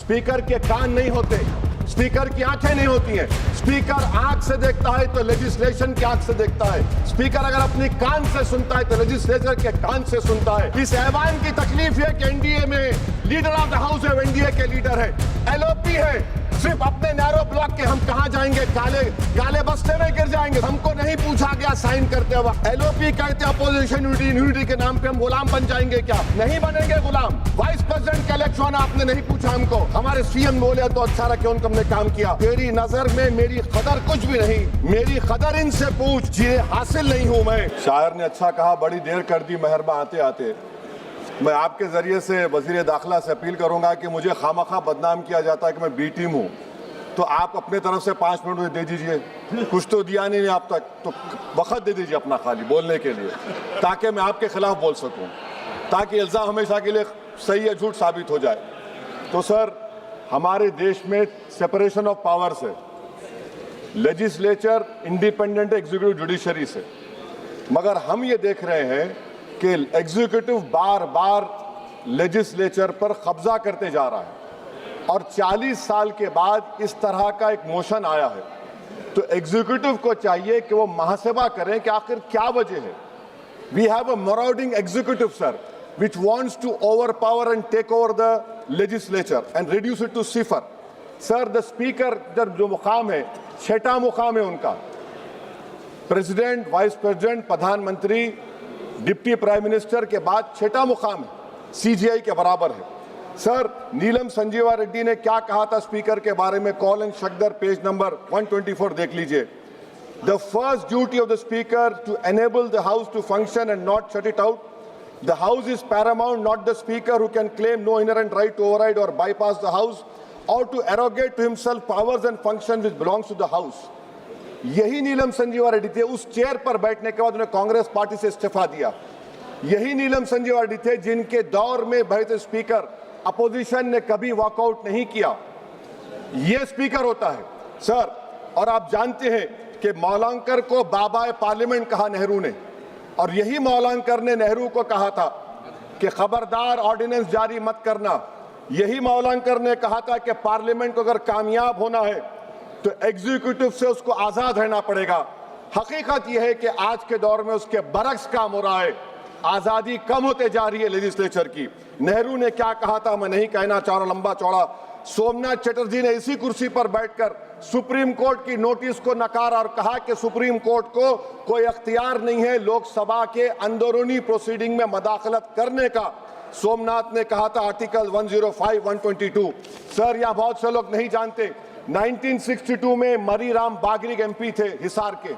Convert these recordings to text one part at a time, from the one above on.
Speaker के कान नहीं होते, स्पीकर की आंखें नहीं होती हैं। स्पीकर आंख से देखता है तो लेजिस्लेशन की आंख से देखता है। स्पीकर अगर अपनी कान से सुनता है तो लेजिस्लेचर के कान से सुनता है। इस ऐवान की तकलीफ है कि एनडीए में लीडर ऑफ द हाउस है, एनडीए के लीडर है, एलओपी है। सिर्फ अपने नैरो ब्लॉक के हम कहां जाएंगे, काले बस्ते में गिर जाएंगे। हमको नहीं पूछा गया साइन करते वक्त। एलओपी कहते अपोजिशन यूनिटी के नाम पे हम गुलाम बन जाएंगे क्या? नहीं बनेंगे गुलाम। वाइस प्रेसिडेंट का इलेक्शन आपने नहीं पूछा हमको। हमारे सीएम बोले तो अच्छा रहा कि उनको हमने काम किया। तेरी नजर में मेरी कदर कुछ भी नहीं, मेरी कदर इनसे पूछ जिन्हें हासिल नहीं हूं मैं। शायर ने अच्छा कहा, बड़ी देर कर दी मेहरबा आते आते। मैं आपके जरिए से वजीर दाखिला से अपील करूंगा कि मुझे खामखा बदनाम किया जाता है कि मैं बी टीम हूँ, तो आप अपने तरफ से 5 मिनट मुझे दे दीजिए। कुछ तो दिया नहीं आप तक, तो वक्त दे दीजिए अपना खाली बोलने के लिए, ताकि मैं आपके खिलाफ बोल सकूं, ताकि इल्ज़ाम हमेशा के लिए सही या झूठ साबित हो जाए। तो सर, हमारे देश में सेपरेशन ऑफ पावर्स है, लेजिस्लेचर इंडिपेंडेंट एग्जीक्यूटिव जुडिशरी से, मगर हम ये देख रहे हैं कि एग्जीक्यूटिव बार बार लेजिस्लेचर पर कब्जा करते जा रहा है और 40 साल के बाद इस तरह का एक मोशन आया है। तो एग्जीक्यूटिव को चाहिए कि वो मुहासबा करें कि आखिर क्या वजह है। We have a marauding executive sir which wants to overpower and take over the legislature and reduce it to cipher. Sir, the speaker जो मुकाम है, 6वां मुकाम है उनका। प्रेसिडेंट, वाइस प्रेसिडेंट, प्रधानमंत्री, डिप्टी प्राइम मिनिस्टर के बाद 6वां मुकाम है, सीजीआई के बराबर है। सर, नीलम संजीवा रेड्डी ने क्या कहा था स्पीकर के बारे में? Kaul and Shakdher page number 124 देख लीजिए। The first duty of the speaker to enable the house to function and not shut it out. The house is paramount, not the speaker who can claim no inherent right to override or bypass the house or to arrogate to himself powers and functions which belongs to the house। यही नीलम संजीवा रेड्डी थे। उस chair पर बैठने के बाद उन्हें Congress party से इस्तीफा दिया। यही नीलम संजीवा रेड्डी थे जिनके दौर में बैठे स्पीकर अपोजिशन ने कभी वॉकआउट नहीं किया। यह स्पीकर होता है सर। और आप जानते हैं कि मौलांकर को बाबा पार्लियामेंट कहा नेहरू ने, और यही मौलांकर ने नेहरू को कहा था कि खबरदार ऑर्डिनेंस जारी मत करना। यही मौलांकर ने कहा था कि पार्लियामेंट को अगर कामयाब होना है तो एग्जीक्यूटिव से उसको आजाद रहना पड़ेगा। हकीकत यह है कि आज के दौर में उसके बरक्स काम हो रहा है, आजादी कम होते जा रही है लेजिस्लेचर की। नेहरू ने क्या कहा था मैं नहीं कहना चाह रहा, लंबा चौड़ा। सोमनाथ चटर्जी ने इसी कुर्सी पर बैठकर सुप्रीम कोर्ट की नोटिस को नकारा और कहा कि सुप्रीम कोर्ट को कोई अख्तियार नहीं है लोकसभा के अंदरूनी प्रोसीडिंग में मदाखलत करने का। सोमनाथ ने कहा था आर्टिकल 105, 122। सर, यहां बहुत से लोग नहीं जानते, 1962 में मरी राम बागरी एमपी थे हिसार के।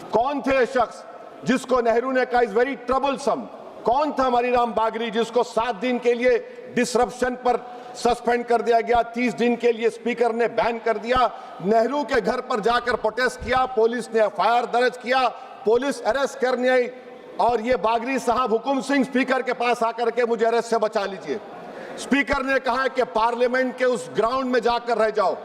कौन थे शख्स जिसको नेहरू ने कहा इज वेरी ट्रबलसम? कौन था मरी राम बागरी जिसको 7 दिन के लिए डिसरप्शन पर सस्पेंड कर दिया गया, 30 दिन के लिए स्पीकर ने बैन कर दिया। नेहरू के घर पर जाकर प्रोटेस्ट किया, पुलिस ने एफआईआर दर्ज किया, पुलिस अरेस्ट करने आई और ये बागरी साहब हुकुम सिंह स्पीकर के पास आकर के मुझे अरेस्ट से बचा लीजिए। स्पीकर ने कहा कि पार्लियामेंट के उस ग्राउंड में जाकर रह जाओ।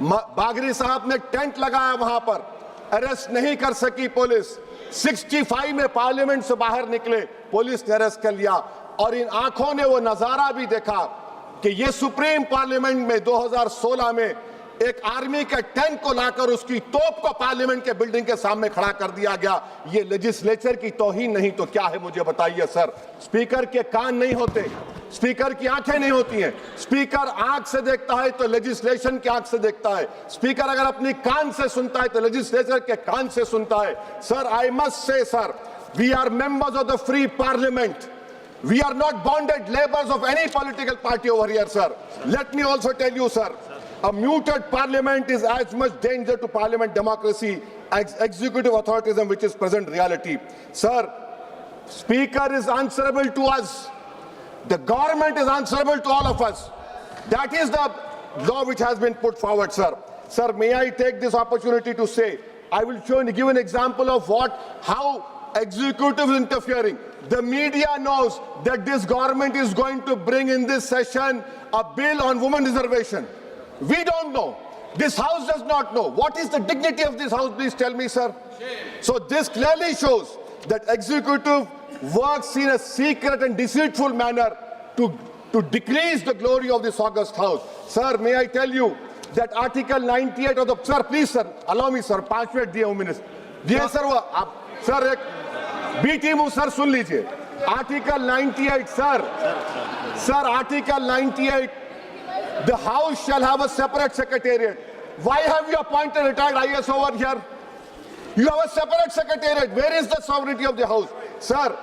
बागरी साहब ने टेंट लगाया वहां पर, अरेस्ट नहीं कर सकी पुलिस। 65 में पार्लियामेंट से बाहर निकले, पुलिस ने अरेस्ट कर लिया। और इन आंखों ने वो नजारा भी देखा कि ये सुप्रीम पार्लियामेंट में 2016 में एक आर्मी के टैंक को लाकर उसकी तोप को पार्लियामेंट के बिल्डिंग के सामने खड़ा कर दिया गया। ये लेजिस्लेचर की तौहीन नहीं तो क्या है, मुझे बताइए सर। स्पीकर के कान नहीं होते, स्पीकर की आंखें नहीं होती हैं। स्पीकर आंख से देखता है तो लेजिस्लेशन की आंख से देखता है। स्पीकर अगर अपनी कान से सुनता है तो लेजिस्लेचर के कान से सुनता है। Sir, I must say sir, we are members of the free parliament. We are not bonded laborers of any political party over here, sir. Let me also tell you, sir, a muted parliament is as much danger to parliament democracy as executive authoritarianism, which is present reality. Sir, Speaker is answerable to us. The government is answerable to all of us. That is the law which has been put forward, sir. Sir, may I take this opportunity to say, I will give an example of how executive is interfering. The media knows that this government is going to bring in this session a bill on women reservation. We don't know. This house does not know. What is the dignity of this house? Please tell me, sir. So this clearly shows that executive works in a secret and deceitful manner to to decrease the glory of this august house. Sir, may I tell you that Article 98 of the... Sir, please, sir, allow me, sir, 5 minute दिए 1 minute दिए sir. वो आप sir एक B team हूँ sir, सुन लीजिए. Article 98, sir, Article 98, the house shall have a separate secretariat. Why have you appointed retired IS over here? You have a separate secretariat. Where is the sovereignty of the house? Sir,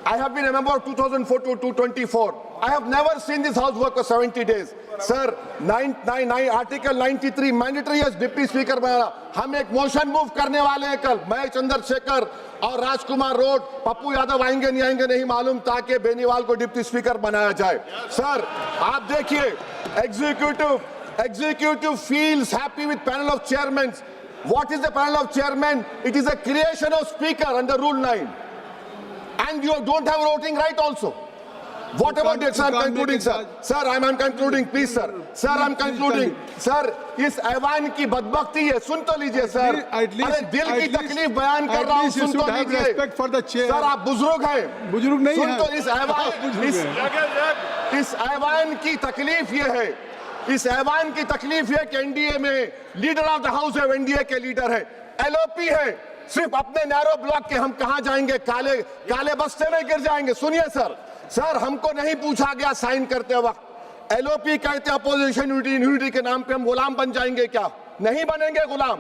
I have been a member of 2004 to 2024. I have never seen this house work for 70 days. Sir, Article 93 mandatory as deputy speaker बनाना. हम एक motion move करने वाले हैं कल. मैं चंद्रशेखर और राजकुमार road, Pappu Yadav आएंगे नहीं मालूम, ताकि बेनीवाल को डिप्टी स्पीकर बनाया जाए. सर, आप देखिए, executive feels happy with panel of chairmen. What is the panel of chairmen? It is a creation of speaker under Rule 9. And you don't have voting right also. What about it, sir? I'm concluding, sir. Sir, I'm concluding, please, sir. Sir, I'm concluding. Sir, इस ऐवान की बदबख्ती है, सुन तो लीजिए, sir. अरे दिल की तकलीफ बयान कर रहा हूँ, सुन तो लीजिए. सर, आप बुजुर्ग हैं. बुजुर्ग नहीं हैं. सुन तो इस ऐवान की तकलीफ ये है. इस ऐवान की तकलीफ है कि एनडीए में लीडर ऑफ द हाउस है, एनडीए के लीडर है. एलओपी है. सिर्फ अपने नैरो ब्लॉक के हम कहां जाएंगे? काले बस्ते में गिर जाएंगे. सुनिए सर, हमको नहीं पूछा गया साइन करते वक्त. एलओपी कहते हैं अपोजिशन यूनिटी के नाम पे हम गुलाम बन जाएंगे क्या? नहीं बनेंगे गुलाम.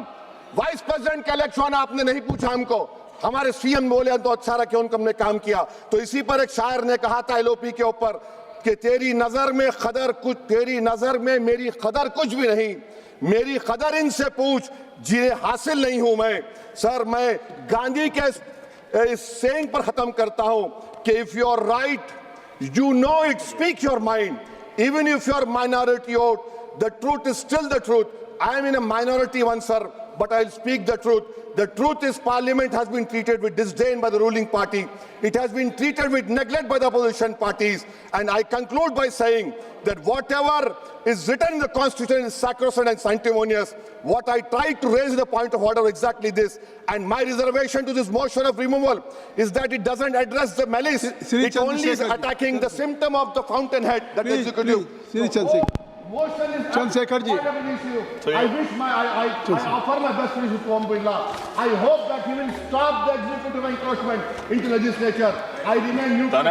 वाइस प्रेसिडेंट का इलेक्शन आपने नहीं पूछा हमको. हमारे सीएम बोले तो अच्छा रखे, उनको हमने काम किया. तो इसी पर एक शायर ने कहा था एलओपी के ऊपर कि तेरी नजर में मेरी कदर कुछ भी नहीं, मेरी कदर इनसे पूछ जिन्हें हासिल नहीं हूं मैं. सर, मैं गांधी के इस सेइंग पर खत्म करता हूं कि if you are right, you know it, speak your mind. Even if you are minority out, the truth is still the truth. I am in a minority one, sir, but I'll speak the truth. The truth is Parliament has been treated with disdain by the ruling party. It has been treated with neglect by the opposition parties. And I conclude by saying that whatever is written in the Constitution is sacrosanct and sanctimonious. What I tried to raise the point of order exactly this. And my reservation to this motion of removal is that it doesn't address the malice. It only is attacking the symptom of the fountainhead, that executive. Motion is Chandrasekhar ji. I offer my best wishes to Om Birla. I hope that he will stop the executive encroachment into legislature. I remain neutral.